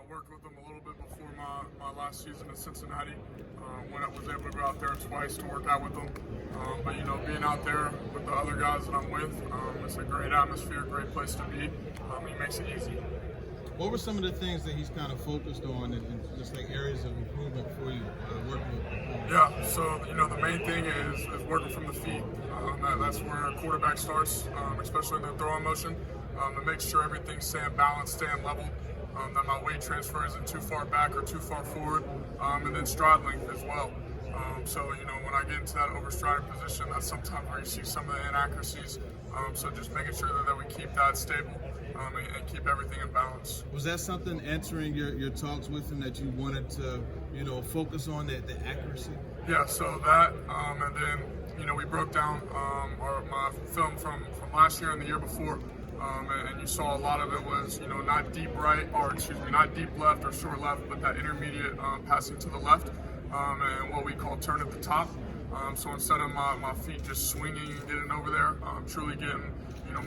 I worked with them a little bit before my last season in Cincinnati, when I was able to go out there twice to work out with them. But being out there with the other guys that I'm with, it's a great atmosphere, great place to be. He makes it easy. What were some of the things that he's kind of focused on and just like areas of improvement for you working with him? Yeah, so the main thing is working from the feet. That's where a quarterback starts, especially in the throwing motion, to make sure everything's staying balanced, staying level, that my weight transfer isn't too far back or too far forward, and then stride length as well. So when I get into that overstriding position, that's sometimes where you see some of the inaccuracies. So just making sure that we keep that stable and keep everything in balance. Was that something answering your talks with him that you wanted to focus on, the accuracy? Yeah, so that and then we broke down my film from last year and the year before, and you saw a lot of it was not deep right, or not deep left or short left, but that intermediate passing to the left, and what we call turn at the top. So instead of my feet just swinging and getting over there, truly getting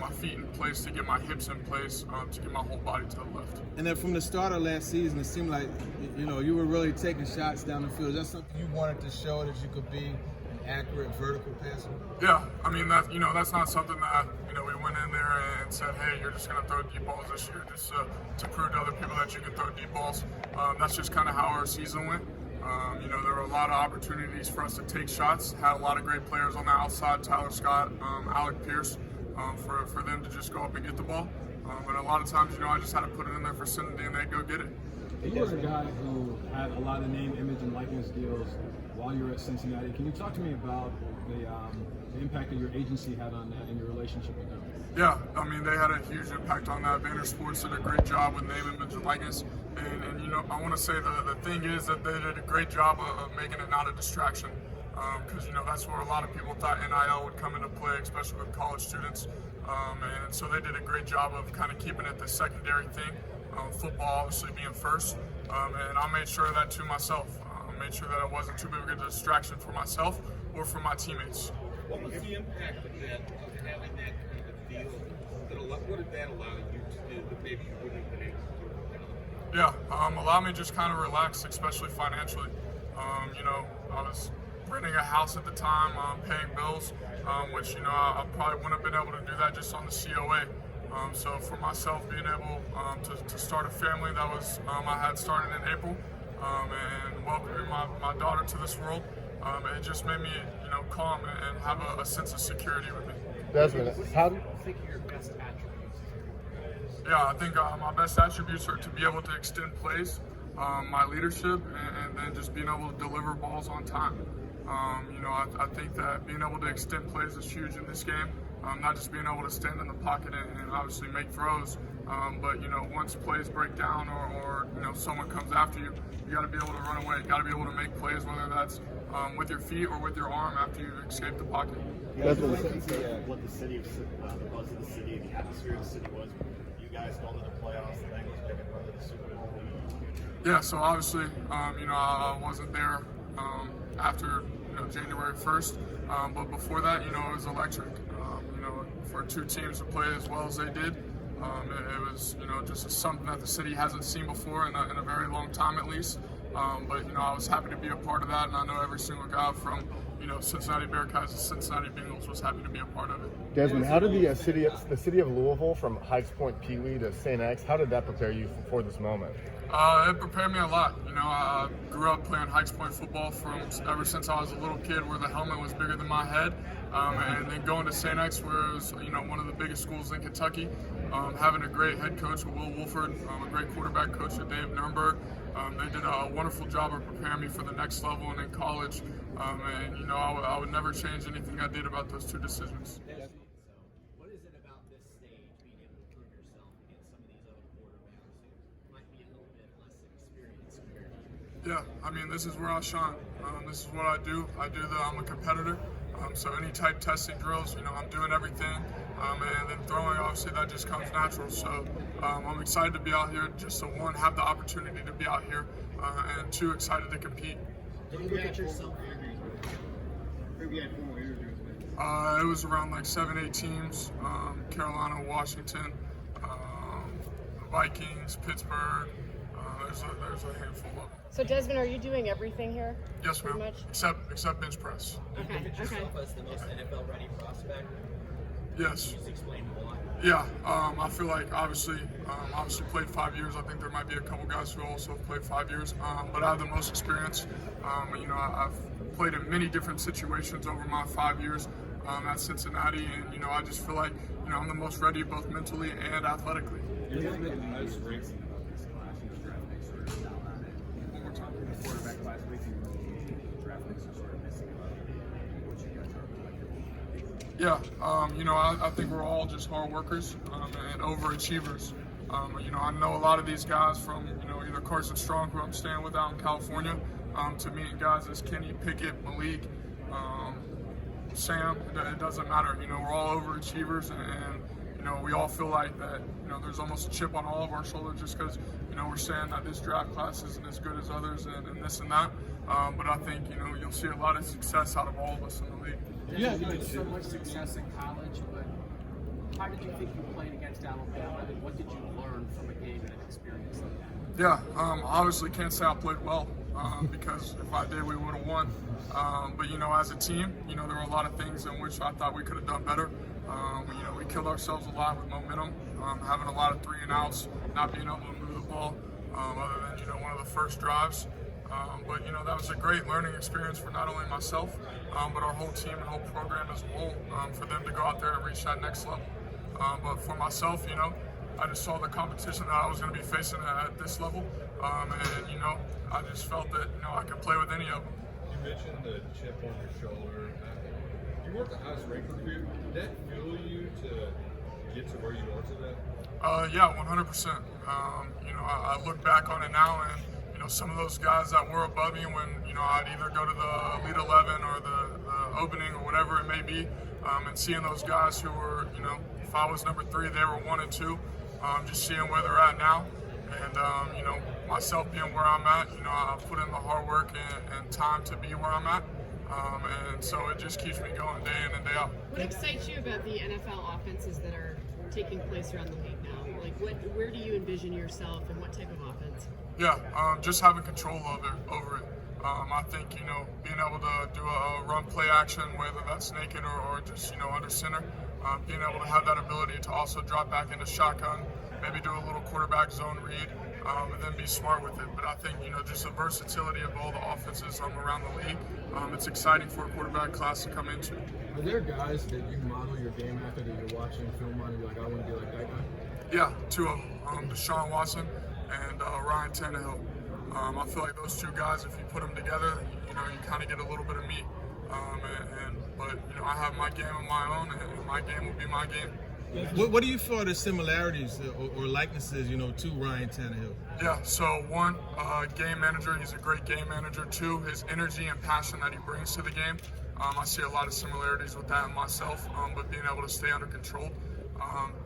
my feet in place to get my hips in place to get my whole body to the left. And then from the start of last season, it seemed like you were really taking shots down the field. Is that something you wanted to show, that you could be an accurate vertical passer? Yeah, I mean that's not something that we went in there and said, hey, you're just going to throw deep balls this year just to prove to other people that you can throw deep balls. That's just kind of how our season went. There were a lot of opportunities for us to take shots. Had a lot of great players on the outside, Tyler Scott, Alec Pierce, for them to just go up and get the ball. And a lot of times, I just had to put it in there for Cincinnati and they'd go get it. You were a guy who had a lot of name, image, and likeness deals while you were at Cincinnati. Can you talk to me about the impact that your agency had on that and your relationship with them? Yeah, I mean, they had a huge impact on that. Vayner Sports did a great job with name, image, and likeness. And I want to say the thing is that they did a great job of making it not a distraction. Because, that's where a lot of people thought NIL would come into play, especially with college students. And so they did a great job of kind of keeping it the secondary thing. Football obviously being first. And I made sure of that to myself. Made sure that it wasn't too big of a distraction for myself or for my teammates. What was the impact of that, of having that kind of deal? What did that allow you to do that maybe you wouldn't have been able to do? Yeah, allowed me to just kind of relax, especially financially. I was renting a house at the time, paying bills, which I probably wouldn't have been able to do that just on the COA. So for myself, being able to start a family, that was I had started in April, and welcoming my daughter to this world, it just made me calm and have a sense of security with me. Desmond, how do you think your best attributes? Yeah, I think my best attributes are to be able to extend plays, my leadership, and then just being able to deliver balls on time. I think that being able to extend plays is huge in this game. Not just being able to stand in the pocket and obviously make throws, but once plays break down or someone comes after you, you got to be able to run away. You got to be able to make plays, whether that's with your feet or with your arm after you've escaped the pocket. That's what the city of the buzz of the city, the atmosphere of the city was. You guys going to the playoffs, the Bengals making run to the Super Bowl. Yeah, so obviously, I wasn't there after January 1st, but before that, it was electric. For two teams to play as well as they did, it was just something that the city hasn't seen before in a very long time at least. But I was happy to be a part of that, and I know every single guy from Cincinnati Bearcats to Cincinnati Bengals was happy to be a part of it. Desmond, how did the city of Louisville, from Heights Point Pee Wee to St. X, how did that prepare you for this moment? It prepared me a lot. I grew up playing Heights Point football ever since I was a little kid, where the helmet was bigger than my head, and then going to St. X, where it was one of the biggest schools in Kentucky, having a great head coach, Will Wolford, a great quarterback coach, Dave Nurnberg. They did a wonderful job of preparing me for the next level and in college, and I would never change anything I did about those two decisions. What is it about this stage, being able to prove yourself against some of these other quarterbacks who might be a little bit less experienced compared to you? Yeah, I mean, this is where I shine. This is what I do. I'm a competitor. So any type testing drills, I'm doing everything. And then throwing, obviously, that just comes natural. So I'm excited to be out here, just to one, have the opportunity to be out here, and two, excited to compete. Did you look at yourself? It was around like 7-8 teams, Carolina, Washington, Vikings, Pittsburgh. there's a handful of them. So Desmond, are you doing everything here? Yes, ma'am. Pretty much? Except bench press. Okay. Okay. As the most NFL ready prospect. Yes. Can you explain why? Yeah, I feel like obviously played 5 years. I think there might be a couple guys who also have played 5 years, but I have the most experience. I've played in many different situations over my 5 years at Cincinnati, and I just feel like I'm the most ready both mentally and athletically. You're looking at the highest ranks in this class in the draft picks are down on it. When we're talking to the quarterback class, we think the draft picks are sort of missing about what you guys are collectively. Yeah, I think we're all just hard workers and overachievers. I know a lot of these guys from either Carson Strong, who I'm staying with out in California, to meeting guys as Kenny Pickett, Malik, Sam. It doesn't matter. We're all overachievers, and we all feel like that. There's almost a chip on all of our shoulders just because we're saying that this draft class isn't as good as others and this and that. But I think you'll see a lot of success out of all of us in the league. Yeah, you had so much success in college, but how did you think you played against Alabama, and what did you learn from a game and an experience like that? Yeah, obviously can't say I played well because if I did, we would have won. But as a team, there were a lot of things in which I thought we could have done better. We killed ourselves a lot with momentum, having a lot of 3 and outs, not being able to move the ball, other than one of the first drives. But that was a great learning experience for not only myself, but our whole team and whole program as a whole, for them to go out there and reach that next level. But for myself, I just saw the competition that I was going to be facing at this level, and I just felt that I could play with any of them. You mentioned the chip on your shoulder. You weren't the highest ranked recruit. Did that fuel you to get to where you are today? Yeah, 100%. I look back on it now, and some of those guys that were above me when I'd either go to the Elite 11 or the opening or whatever it may be, and seeing those guys who were if I was number 3, they were 1 and 2. Just seeing where they're at now, and myself being where I'm at, I put in the hard work and time to be where I'm at, and so it just keeps me going day in and day out. What excites you about the NFL offenses that are taking place around the league now? Like, where do you envision yourself, and what type of offense? Yeah, just having control over it. I think being able to do a run play action, whether that's naked or just under center. Being able to have that ability to also drop back into shotgun, maybe do a little quarterback zone read, and then be smart with it. But I think, just the versatility of all the offenses around the league, it's exciting for a quarterback class to come into. Are there guys that you model your game after that you're watching film on and you're like, I want to be like that guy? Yeah, 2 of them, Deshaun Watson and Ryan Tannehill. I feel like those 2 guys, if you put them together, you kind of get a little bit of me. But I have my game of my own, and my game will be my game. What do you feel are the similarities or likenesses, to Ryan Tannehill? Yeah, so 1, game manager. He's a great game manager. 2, his energy and passion that he brings to the game. I see a lot of similarities with that in myself, but being able to stay under control.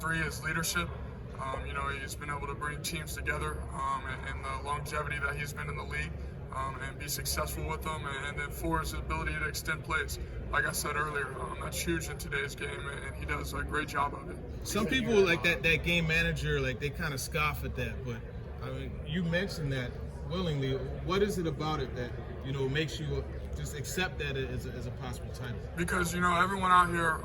3 is leadership. He's been able to bring teams together and the longevity that he's been in the league and be successful with them. And then 4 is his ability to extend plays. Like I said earlier, that's huge in today's game, and he does a great job of it. Some people like that game manager, like they kind of scoff at that, but I mean, you mentioned that willingly. What is it about it that makes you just accept that as a possible title? Because everyone out here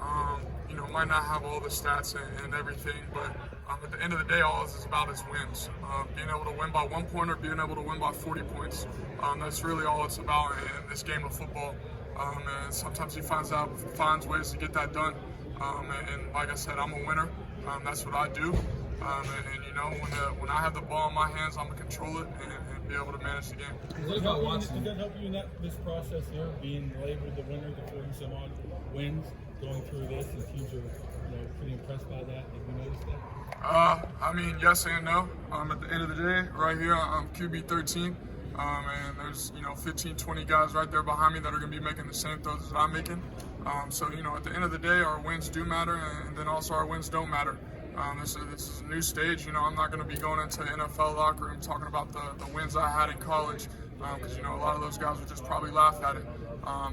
might not have all the stats and everything, but at the end of the day, all this is about is wins. Being able to win by 1 point or being able to win by 40 points. That's really all it's about in this game of football. And sometimes he finds ways to get that done. And like I said, I'm a winner. That's what I do. When I have the ball in my hands, I'm gonna control it and be able to manage the game. What about Watson? Does that help you in this process here, being labeled the winner, the 40-some-odd wins, going through this, and teams are pretty impressed by that? Have you noticed that? Yes and no. At the end of the day, right here, I'm QB 13. And there's 15, 20 guys right there behind me that are going to be making the same throws that I'm making. So at the end of the day, our wins do matter, and then also our wins don't matter. This is a new stage. I'm not going to be going into the NFL locker room talking about the wins I had in college, because a lot of those guys would just probably laugh at it.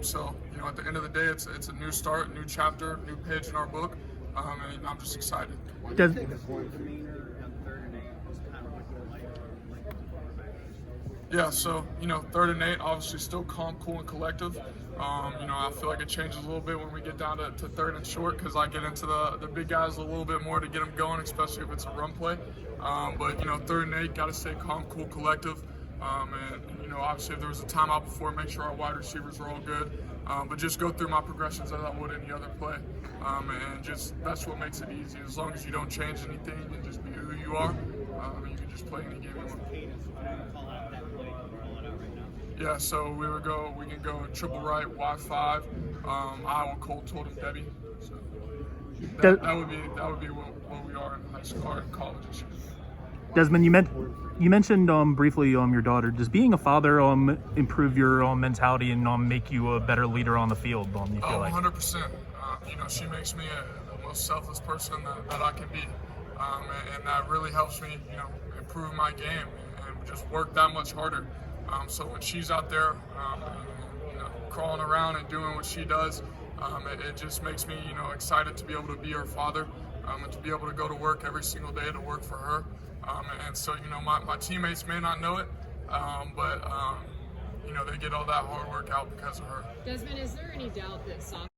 So at the end of the day, it's a new start, new chapter, new page in our book, and I'm just excited. Does the demeanor on 3rd and 8 was kind of like the quarterback? Yeah, so, 3rd and 8, obviously still calm, cool, and collective. I feel like it changes a little bit when we get down to 3rd and short because I get into the big guys a little bit more to get them going, especially if it's a run play. But 3rd and 8, got to stay calm, cool, collective. And obviously if there was a timeout before, make sure our wide receivers are all good. But just go through my progressions as I would any other play. And just that's what makes it easy. As long as you don't change anything and just be who you are, you can just play any game you want. Yeah, so we can go triple right, Y5. Iowa Colt told him Debbie. So that would be what we are in high school or in college. Desmond, you mentioned briefly your daughter. Does being a father improve your mentality and make you a better leader on the field? You feel like 100%. She makes me the most selfless person that I can be, and that really helps me, improve my game and just work that much harder. So when she's out there, crawling around and doing what she does, it just makes me, excited to be able to be her father, and to be able to go to work every single day to work for her. And so, my teammates may not know it, but they get all that hard work out because of her. Desmond, is there any doubt that soccer